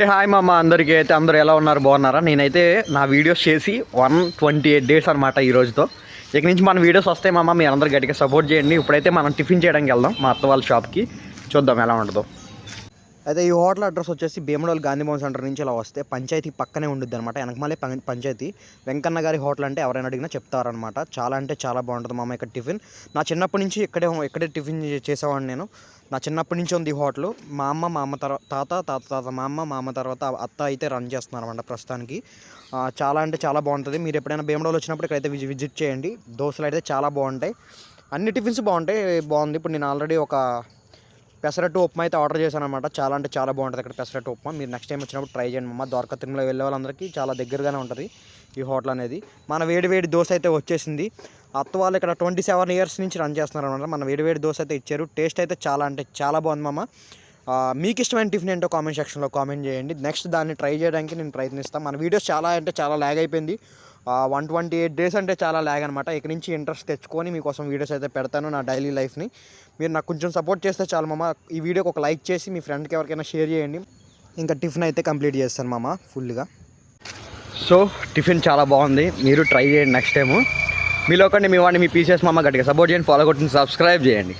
Hi మామ, అందరికీ అయితే అందరూ ఎలా ఉన్నారు, బాగున్నారా? నేనైతే నా వీడియోస్ చేసి 128 days అనమాట ఈ రోజుతో. ఇక నుంచి మన వీడియోస్ వస్తాయి మామ, మీరు అందరు గట్టిగా సపోర్ట్ చేయండి. ఇప్పుడైతే మనం టిఫిన్ చేయడానికి వెళ్దాం మా అత్త వాళ్ళ షాప్కి, చూద్దాం ఎలా ఉంటుందో. అయితే ఈ హోటల్ అడ్రస్ వచ్చేసి భీమడోల్ గాంధీ భవన్ సెంటర్ నుంచి ఇలా వస్తే పంచాయతీ పక్కనే ఉండిద్ది అనమాట. వెనకమాలే పంచాయతీ. వెంకన్న గారి హోటల్ అంటే ఎవరైనా అడిగినా చెప్తారనమాట. చాలా అంటే చాలా బాగుంటుంది మామ ఇక్కడ టిఫిన్. నా చిన్నప్పటి నుంచి ఇక్కడే టిఫిన్ చేసేవాడిని నేను. నా చిన్నప్పటి నుంచి ఉంది ఈ హోటల్. మా అమ్మ తర్వాత మా అమ్మ తర్వాత అత్త అయితే రన్ చేస్తున్నారు అనమాట ప్రస్తుతానికి. చాలా అంటే చాలా బాగుంటుంది. మీరు ఎప్పుడైనా భీమడోల్ వచ్చినప్పుడు ఇక్కడైతే విజిట్ చేయండి. దోశలు అయితే చాలా బాగుంటాయి, అన్ని టిఫిన్స్ బాగుంది. ఇప్పుడు నేను ఆల్రెడీ ఒక పెసరట్టు ఉప్మా అయితే ఆర్డర్ చేశాను అనమాట. చాలా అంటే చాలా బాగుంటుంది ఇక్కడ పెసరట్టు ఉప్మా. మీరు నెక్స్ట్ టైం వచ్చినప్పుడు ట్రై చేయండి అమ్మ. ద్వారకా తిరుమల వెళ్ళే వాళ్ళందరికీ చాలా దగ్గరగానే ఉంటుంది ఈ హోటల్ అనేది. మన వేడి దోశ అయితే వచ్చేసింది. అత్త వాళ్ళు ఇక్కడ 27 years నుంచి రన్ చేస్తున్నారు అనమాట. మన వేడి దోశ అయితే ఇచ్చారు. టేస్ట్ అయితే చాలా అంటే చాలా బాగుంది మామ. మీకు ఇష్టమైన టిఫిన్ ఏంటో కామెంట్ సెక్షన్లో కామెంట్ చేయండి. నెక్స్ట్ దాన్ని ట్రై చేయడానికి నేను ప్రయత్నిస్తాను. మన వీడియోస్ చాలా అంటే చాలా ల్యాగ్ అయిపోయింది. 128 days అంటే చాలా ల్యాగ్ అనమాట. ఇక నుంచి ఇంట్రెస్ట్ తెచ్చుకొని మీకోసం వీడియోస్ అయితే పెడతాను, నా డైలీ లైఫ్ని. మీరు నాకు కొంచెం సపోర్ట్ చేస్తే చాలు మామ. ఈ వీడియోకి ఒక లైక్ చేసి మీ ఫ్రెండ్కి ఎవరికైనా షేర్ చేయండి. ఇంకా టిఫిన్ అయితే కంప్లీట్ చేస్తాను మామ ఫుల్గా. సో టిఫిన్ చాలా బాగుంది, మీరు ట్రై చేయండి నెక్స్ట్ టైము. మీలో ఒకటి మీ వాడిని మీ పీసెస్ మామ గట్టిగా సపోర్ట్ చేయండి, ఫాలో కొట్టి సబ్స్క్రైబ్ చేయండి.